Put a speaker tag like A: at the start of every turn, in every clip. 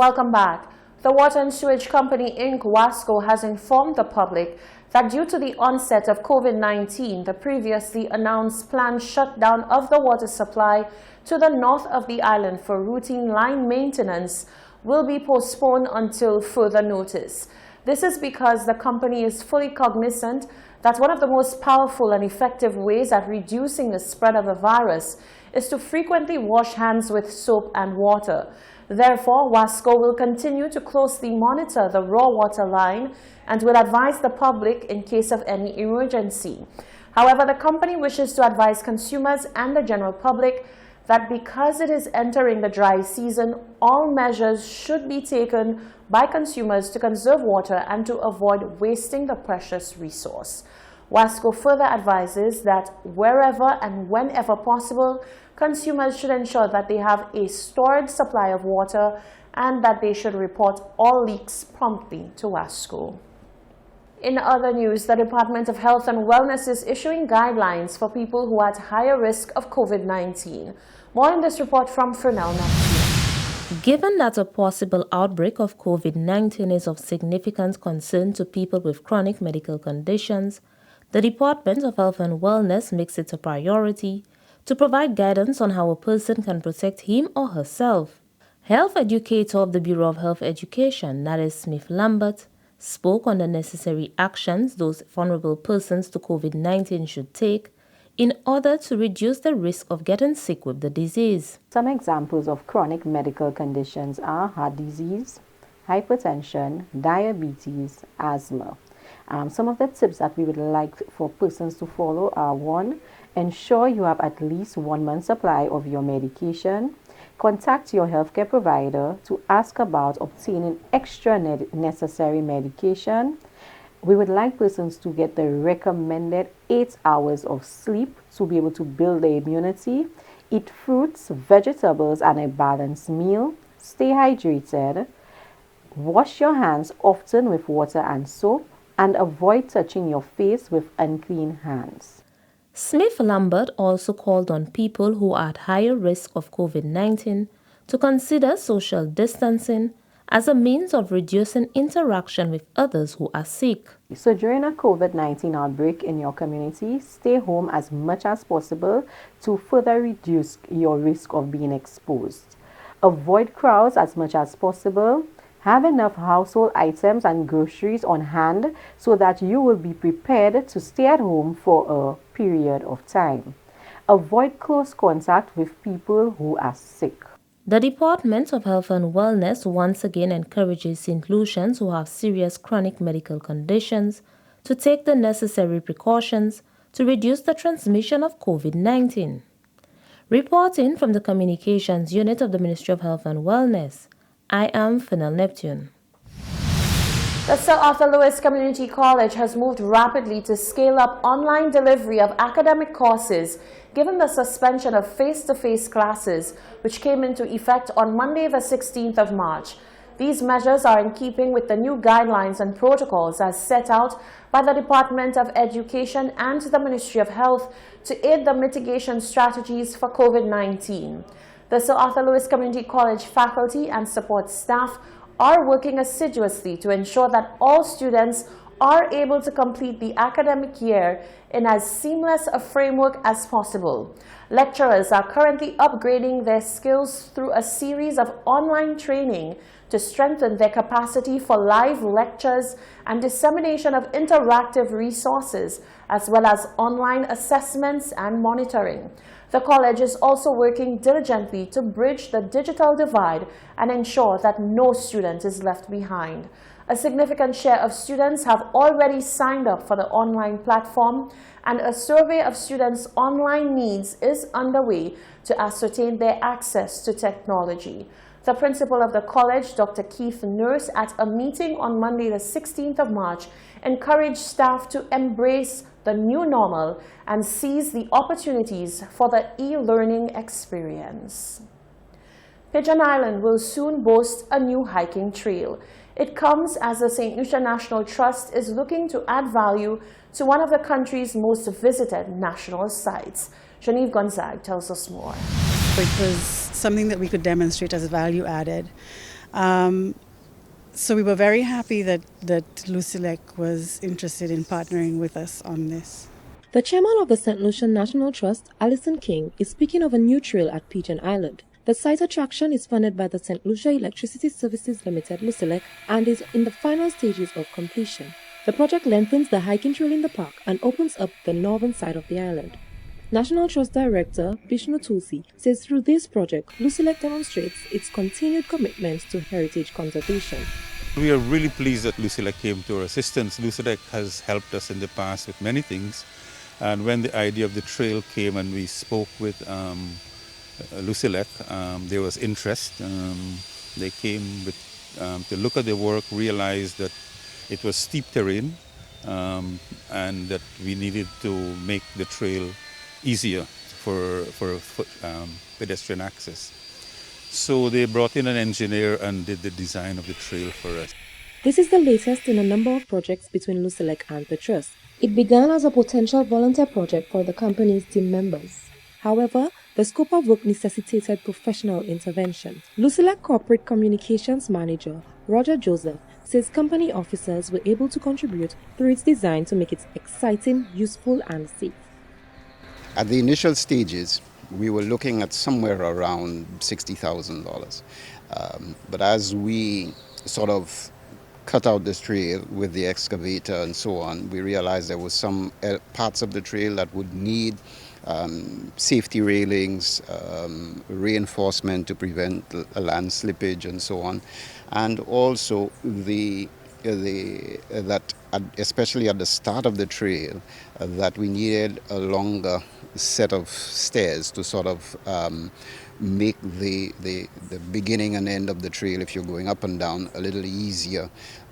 A: Welcome back. The Water and Sewage Company Inc. WASCO has informed the public that due to the onset of COVID-19, the previously announced planned shutdown of the water supply to the north of the island for routine line maintenance will be postponed until further notice. This is because the company is fully cognizant that one of the most powerful and effective ways at reducing the spread of the virus is to frequently wash hands with soap and water. Therefore, WASCO will continue to closely monitor the raw water line and will advise the public in case of any emergency. However, the company wishes to advise consumers and the general public that because it is entering the dry season, all measures should be taken by consumers to conserve water and to avoid wasting the precious resource. WASCO further advises that wherever and whenever possible, consumers should ensure that they have a stored supply of water and that they should report all leaks promptly to WASCO. In other news, the Department of Health and Wellness is issuing guidelines for people who are at higher risk of COVID-19. More in this report from Fernell Neptune.
B: Given that a possible outbreak of COVID-19 is of significant concern to people with chronic medical conditions, the Department of Health and Wellness makes it a priority to provide guidance on how a person can protect him or herself. Health educator of the Bureau of Health Education, Nadis Smith-Lambert, spoke on the necessary actions those vulnerable persons to COVID-19 should take in order to reduce the risk of getting sick with the disease.
C: Some examples of chronic medical conditions are heart disease, hypertension, diabetes, asthma. Some of the tips that we would like for persons to follow are: 1. Ensure you have at least 1 month's supply of your medication. Contact your healthcare provider to ask about obtaining extra necessary medication. We would like persons to get the recommended 8 hours of sleep to be able to build their immunity. Eat fruits, vegetables, and a balanced meal. Stay hydrated. Wash your hands often with water and soap, and avoid touching your face with unclean hands.
B: Smith-Lambert also called on people who are at higher risk of COVID-19 to consider social distancing as a means of reducing interaction with others who are sick.
C: So during a COVID-19 outbreak in your community, stay home as much as possible to further reduce your risk of being exposed. Avoid crowds as much as possible. Have enough household items and groceries on hand so that you will be prepared to stay at home for a period of time. Avoid close contact with people who are sick.
B: The Department of Health and Wellness once again encourages St. Lucians who have serious chronic medical conditions to take the necessary precautions to reduce the transmission of COVID-19. Reporting from the Communications Unit of the Ministry of Health and Wellness, I am Fernell Neptune.
A: The Sir Arthur Lewis Community College has moved rapidly to scale up online delivery of academic courses given the suspension of face-to-face classes, which came into effect on Monday the 16th of March. These measures are in keeping with the new guidelines and protocols as set out by the Department of Education and the Ministry of Health to aid the mitigation strategies for COVID-19. The Sir Arthur Lewis Community College faculty and support staff are working assiduously to ensure that all students are able to complete the academic year in as seamless a framework as possible. Lecturers are currently upgrading their skills through a series of online training to strengthen their capacity for live lectures and dissemination of interactive resources, as well as online assessments and monitoring. The college is also working diligently to bridge the digital divide and ensure that no student is left behind. A significant share of students have already signed up for the online platform, and a survey of students' online needs is underway to ascertain their access to technology. The principal of the college, Dr. Keith Nurse, at a meeting on Monday the 16th of March, encouraged staff to embrace the new normal and seize the opportunities for the e-learning experience. Pigeon Island will soon boast a new hiking trail. It comes as the St. Lucia National Trust is looking to add value to one of the country's most visited national sites. Genevieve Gonzague tells us more.
D: It was something that we could demonstrate as value added. So we were very happy that Lucilec was interested in partnering with us on this.
B: The chairman of the St. Lucia National Trust, Alison King, is speaking of a new trail at Pigeon Island. The site attraction is funded by the St. Lucia Electricity Services Limited, Lucilec, and is in the final stages of completion. The project lengthens the hiking trail in the park and opens up the northern side of the island. National Trust Director Bishnu Tulsi says through this project, Lucilec demonstrates its continued commitment to heritage conservation.
E: We are really pleased that Lucilec came to our assistance. Lucilec has helped us in the past with many things, and when the idea of the trail came and we spoke with Lucilec, there was interest. They came with, to look at the work, realized that it was steep terrain and that we needed to make the trail easier for pedestrian access. So they brought in an engineer and did the design of the trail for us.
B: This is the latest in a number of projects between Lucilec and the Trust. It began as a potential volunteer project for the company's team members. However, the scope of work necessitated professional intervention. Lucilec Corporate Communications Manager Roger Joseph says company officers were able to contribute through its design to make it exciting, useful, and safe.
F: At the initial stages, we were looking at somewhere around $60,000. But as we sort of cut out this trail with the excavator and so on, we realized there was some parts of the trail that would need safety railings, reinforcement to prevent land slippage and so on. And also that especially at the start of the trail, that we needed a longer set of stairs to sort of make the beginning and end of the trail, if you're going up and down, a little easier,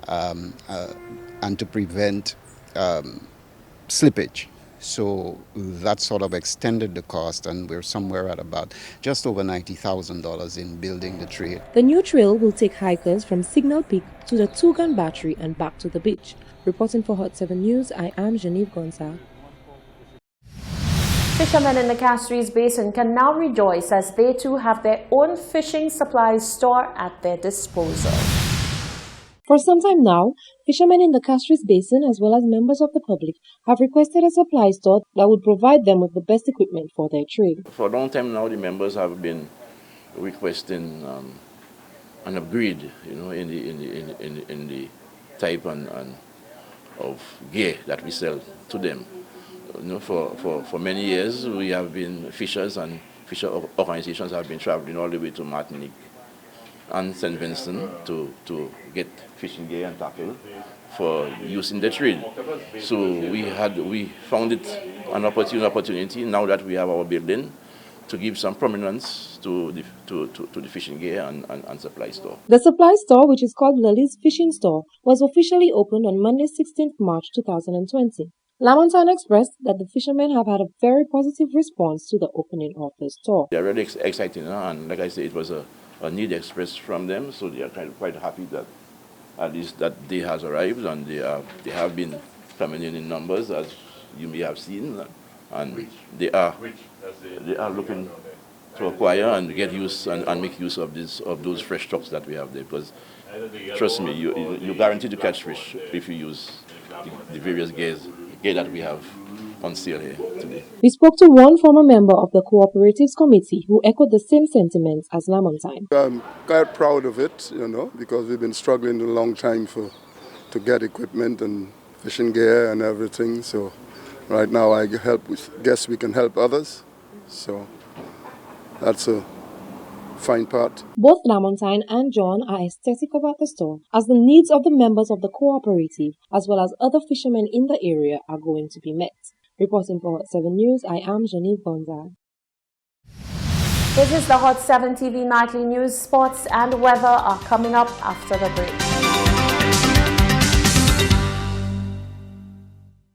F: and to prevent slippage. So that sort of extended the cost, and we're somewhere at about just over $90,000 in building the trail.
B: The new trail will take hikers from Signal Peak to the Two-Gun Battery and back to the beach. Reporting for Hot 7 News, I am Genevieve Gonza.
A: Fishermen in the Castries Basin can now rejoice as they too have their own fishing supplies store at their disposal.
B: For some time now, fishermen in the Castries Basin as well as members of the public have requested a supply store that would provide them with the best equipment for their trade.
G: For a long time now, the members have been requesting an upgrade, in the type and of gear that we sell to them. For many years, we have been fishers, and fisher organizations have been traveling all the way to Martinique and St. Vincent to get fishing gear and tackle for use in the trade. So we found it an opportunity now that we have our building to give some prominence to the fishing gear and supply store.
B: The supply store, which is called Lily's Fishing Store, was officially opened on Monday 16th March 2020. Lamontagne expressed that the fishermen have had a very positive response to the opening of the store.
G: They are really excited, and like I said, it was a need expressed from them, so they are quite happy that at least that day has arrived, and they have been coming in numbers, as you may have seen, and they are looking to acquire and get use and make use of those fresh stocks that we have there, because trust me, you're guaranteed to catch fish if you use the various gear that we have on sale here today.
B: We spoke to one former member of the Cooperatives Committee who echoed the same sentiments as Lamontagne.
H: I'm quite proud of it, because we've been struggling a long time to get equipment and fishing gear and everything. So right now I guess we can help others. So that's a fine part.
B: Both Lamontagne and John are ecstatic about the store, as the needs of the members of the cooperative as well as other fishermen in the area are going to be met. Reporting for Hot 7 News, I am Genevieve Gonza.
A: This is the Hot 7 TV Nightly News. Sports and weather are coming up after the break.